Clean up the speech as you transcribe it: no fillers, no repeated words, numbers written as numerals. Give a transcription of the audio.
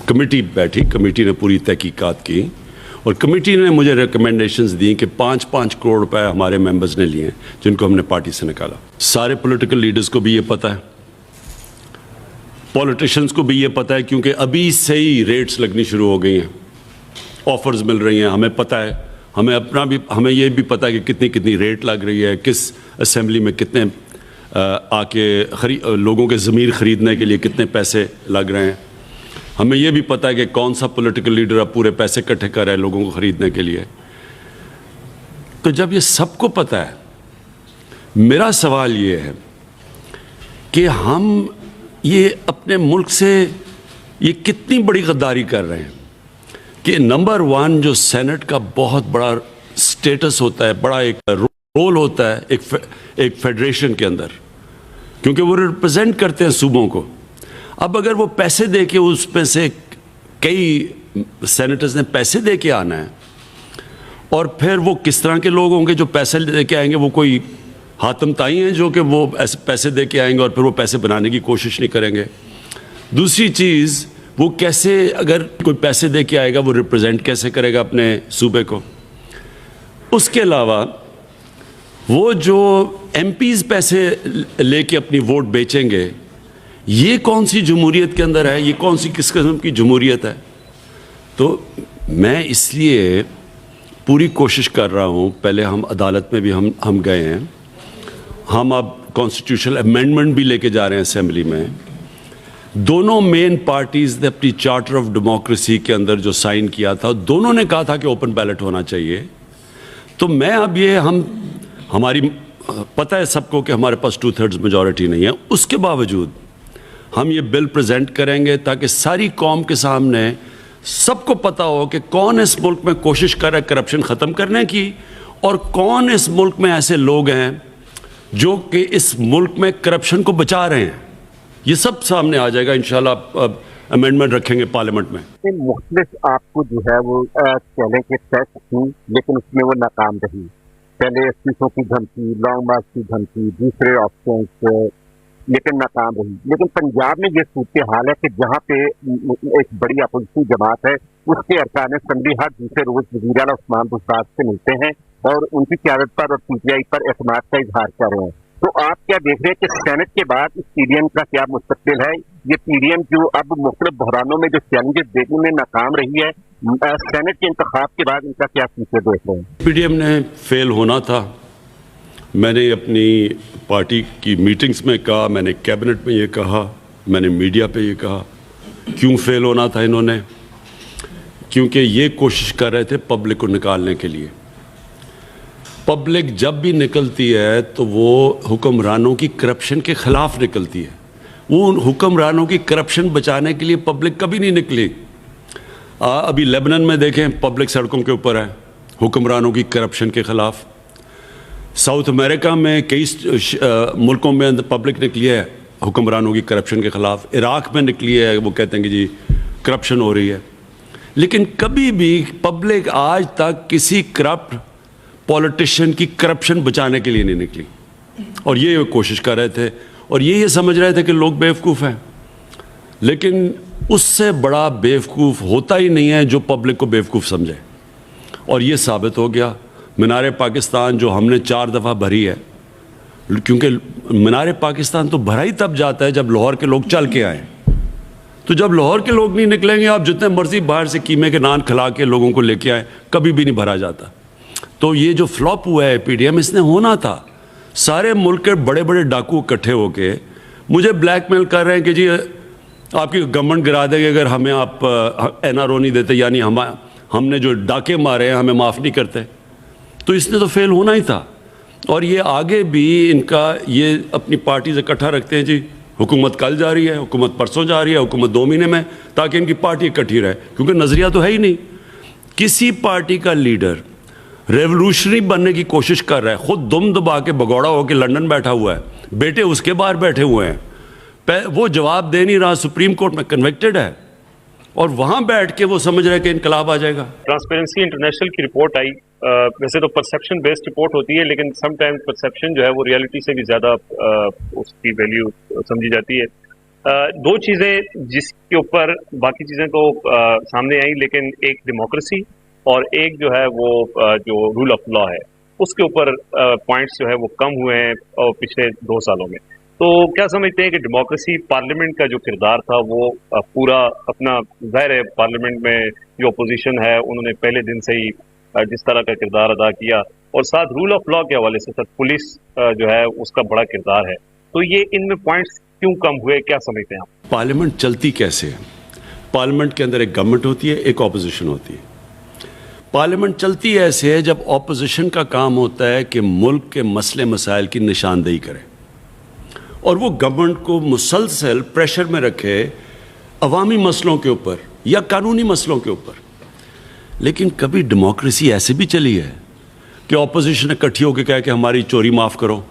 Committee बैठी, committee ने पूरी तहकीकात की और कमेटी ने मुझे रिकमेंडेशंस दी कि 5-5 करोड़ रुपए हमारे मेंबर्स ने लिए जिनको हमने पार्टी से निकाला। सारे पॉलिटिकल लीडर्स को भी ये पता है, पॉलिटिशियंस को भी ये पता है, क्योंकि अभी से ही रेट्स लगनी शुरू हो गई हैं, ऑफर्स मिल रही हैं। हमें पता है, हमें ये भी पता है कि कितनी कितनी रेट लग रही है, किस असेंबली में कितने लोगों के ज़मीर ख़रीदने के लिए कितने पैसे लग रहे हैं। हमें यह भी पता है कि कौन सा पॉलिटिकल लीडर अब पूरे पैसे इकट्ठे कर रहा है लोगों को ख़रीदने के लिए। तो जब ये सबको पता है, मेरा सवाल ये है कि हम ये अपने मुल्क से ये कितनी बड़ी गद्दारी कर रहे हैं कि नंबर 1 जो सेनेट का बहुत बड़ा स्टेटस होता है, बड़ा एक रोल होता है एक फेडरेशन के अंदर, क्योंकि वो रिप्रेजेंट करते हैं सूबों को। अब अगर वो पैसे दे के उसमें से कई सेनेटर्स ने पैसे दे के आना है, और फिर वो किस तरह के लोग होंगे जो पैसे दे के आएंगे? वो कोई हातम ताई हैं जो कि वो पैसे दे के आएंगे और फिर वो पैसे बनाने की कोशिश नहीं करेंगे। दूसरी चीज़, वो कैसे, अगर कोई पैसे दे के आएगा वो रिप्रेजेंट कैसे करेगा अपने सूबे को? उसके अलावा वो जो एमपीज़ पैसे लेके अपनी वोट बेचेंगे, ये कौन सी जमहूरियत के अंदर है? ये कौन सी किस किस्म की जमहूरियत है? तो मैं इसलिए पूरी कोशिश कर रहा हूँ। पहले हम अदालत में भी हम गए हैं, हम अब कॉन्स्टिट्यूशनल अमेंडमेंट भी लेके जा रहे हैं असेंबली में। दोनों मेन पार्टीज़ ने अपनी चार्टर ऑफ डेमोक्रेसी के अंदर जो साइन किया था, दोनों ने कहा था कि ओपन बैलेट होना चाहिए। तो मैं अब ये हमारी पता है सबको कि हमारे पास 2/3 मेजॉरिटी नहीं है, उसके बावजूद हम ये बिल प्रेजेंट करेंगे ताकि सारी कौम के सामने सबको पता हो कि कौन इस मुल्क में कोशिश कर रहा है करप्शन ख़त्म करने की, और कौन इस मुल्क में ऐसे लोग हैं जो कि इस मुल्क में करप्शन को बचा रहे हैं। ये सब सामने आ जाएगा इंशाल्लाह। अमेंडमेंट रखेंगे पार्लियामेंट में। मुख्तलिफ आपको जो है वो चैलेंज के टेस्ट की, लेकिन उसमें वो नाकाम रही। पहले इस्तीफों की धमकी, लॉन्ग मार्च की धमकी, दूसरे ऑप्शन, लेकिन नाकाम रही। लेकिन पंजाब में ये सूरत हाल है कि जहाँ पे एक बड़ी अपोजिशन जमात है, उसके अरकान असम्बली हर दूसरे रोज वज़ीर आला उस्मान बुज़दार से मिलते हैं और उनकी क़यादत पर और पीटीआई पर एतमाद का इजहार कर रहे हैं। तो आप क्या देख रहे हैं कि सेनेट के बाद इस पीडीएम का क्या मुस्तकबिल है? ये पीडीएम जो अब मुख्तलिफ बहरानों में जो चैलेंजेस देखने में नाकाम रही है, सेनेट के इंतखाब के बाद इनका क्या फ्यूचर देख रहे हैं? पीडीएम ने फेल होना था। मैंने अपनी पार्टी की मीटिंग्स में कहा, मैंने कैबिनेट में ये कहा, मैंने मीडिया पे ये कहा। क्यों फेल होना था इन्होंने? क्योंकि ये कोशिश कर रहे थे पब्लिक को निकालने के लिए। पब्लिक जब भी निकलती है तो वो हुक्मरानों की करप्शन के ख़िलाफ़ निकलती है। वो उन हुक्मरानों की करप्शन बचाने के लिए पब्लिक कभी नहीं निकली। अभी लेबनान में देखें, पब्लिक सड़कों के ऊपर है हुक्मरानों की करप्शन के ख़िलाफ़। साउथ अमेरिका में कई मुल्कों में पब्लिक निकली है हुक्मरानों की करप्शन के ख़िलाफ़। इराक़ में निकली है, वो कहते हैं कि जी करप्शन हो रही है। लेकिन कभी भी पब्लिक आज तक किसी करप्ट पॉलिटिशियन की करप्शन बचाने के लिए नहीं निकली, और ये कोशिश कर रहे थे और ये समझ रहे थे कि लोग बेवकूफ़ हैं। लेकिन उससे बड़ा बेवकूफ़ होता ही नहीं है जो पब्लिक को बेवकूफ़ समझे, और ये साबित हो गया। मीनार पाकिस्तान जो हमने 4 दफ़ा भरी है, क्योंकि मीनार पाकिस्तान तो भरा ही तब जाता है जब लाहौर के लोग चल के आए। तो जब लाहौर के लोग नहीं निकलेंगे, आप जितने मर्जी बाहर से कीमे के नान खिला के लोगों को लेके आए, कभी भी नहीं भरा जाता। तो ये जो फ्लॉप हुआ है पीडीएम, इसने होना था। सारे मुल्क के बड़े बड़े डाकू इकट्ठे होके मुझे ब्लैकमेल कर रहे हैं कि जी आपकी गवर्नमेंट गिरा देगी अगर हमें आप एनआरओ नहीं देते, यानी हमने जो डाके मारे हैं हमें माफ़ नहीं करते। तो इसने तो फेल होना ही था, और ये आगे भी इनका ये अपनी पार्टी से इकट्ठा रखते हैं। जी हुकूमत कल जा रही है, हुकूमत परसों जा रही है, हुकूमत 2 महीने में, ताकि इनकी पार्टी इकट्ठी रहे, क्योंकि नज़रिया तो है ही नहीं। किसी पार्टी का लीडर रेवोल्यूशनरी बनने की कोशिश कर रहा है, खुद दुम दबा के भगौड़ा होकर लंदन बैठा हुआ है, बेटे उसके बाहर बैठे हुए हैं, वो जवाब दे नहीं रहा, सुप्रीम कोर्ट में कन्विक्टेड है, और वहां बैठ के वो समझ रहे हैं कि इनकलाब आ जाएगा। ट्रांसपेरेंसी इंटरनेशनल की रिपोर्ट आई, वैसे तो परसेप्शन बेस्ड रिपोर्ट होती है, लेकिन समटाइम्स परसेप्शन जो है वो रियलिटी से भी ज़्यादा उसकी वैल्यू समझी जाती है। दो चीजें जिसके ऊपर बाकी चीजें तो सामने आई, लेकिन एक डेमोक्रेसी और एक जो है वो जो रूल ऑफ लॉ है उसके ऊपर पॉइंट्स जो है वो कम हुए हैं और पिछले 2 सालों में। तो क्या समझते हैं कि डेमोक्रेसी, पार्लियामेंट का जो किरदार था वो पूरा अपना, जाहिर है पार्लियामेंट में जो अपोजिशन है उन्होंने पहले दिन से ही जिस तरह का किरदार अदा किया, और साथ रूल ऑफ लॉ के हवाले से सर पुलिस जो है उसका बड़ा किरदार है, तो ये इनमें पॉइंट्स क्यों कम हुए, क्या समझते हैं आप? पार्लियामेंट चलती कैसे है? पार्लियामेंट के अंदर एक गवर्नमेंट होती है, एक ऑपोजिशन होती है। पार्लियामेंट चलती ऐसे है जब ऑपोजिशन का काम होता है कि मुल्क के मसले मसाइल की निशानदेही करे और वो गवर्नमेंट को मुसलसल प्रेशर में रखे अवामी मसलों के ऊपर या कानूनी मसलों के ऊपर। लेकिन कभी डेमोक्रेसी ऐसे भी चली है कि ऑपोजिशन इकट्ठी होकर कहे कि हमारी चोरी माफ़ करो,